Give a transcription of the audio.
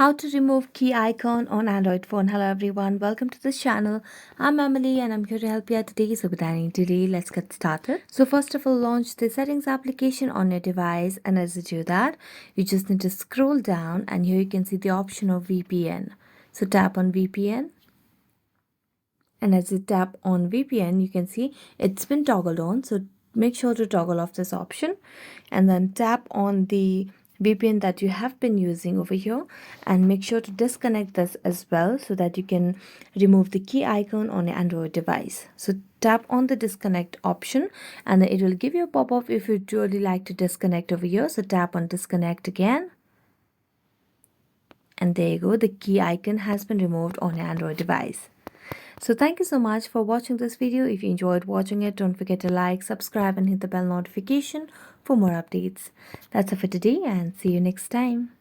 How to remove key icon on Android phone. Hello everyone, welcome to this channel. I'm Emily and I'm here to help you out today. So without any delay, let's get started. So first of all, launch the settings application on your device, and as you do that, you just need to scroll down and here you can see the option of VPN. So tap on VPN. And as you tap on VPN, you can see it's been toggled on. So make sure to toggle off this option and then tap on the VPN that you have been using over here and make sure to disconnect this as well so that you can remove the key icon on your Android device. So tap on the disconnect option and it will give you a pop-up if you'd really like to disconnect over here. So tap on disconnect again. And there you go, the key icon has been removed on your Android device. So thank you so much for watching this video. If you enjoyed watching it, don't forget to like, subscribe and hit the bell notification for more updates. That's it for today and see you next time.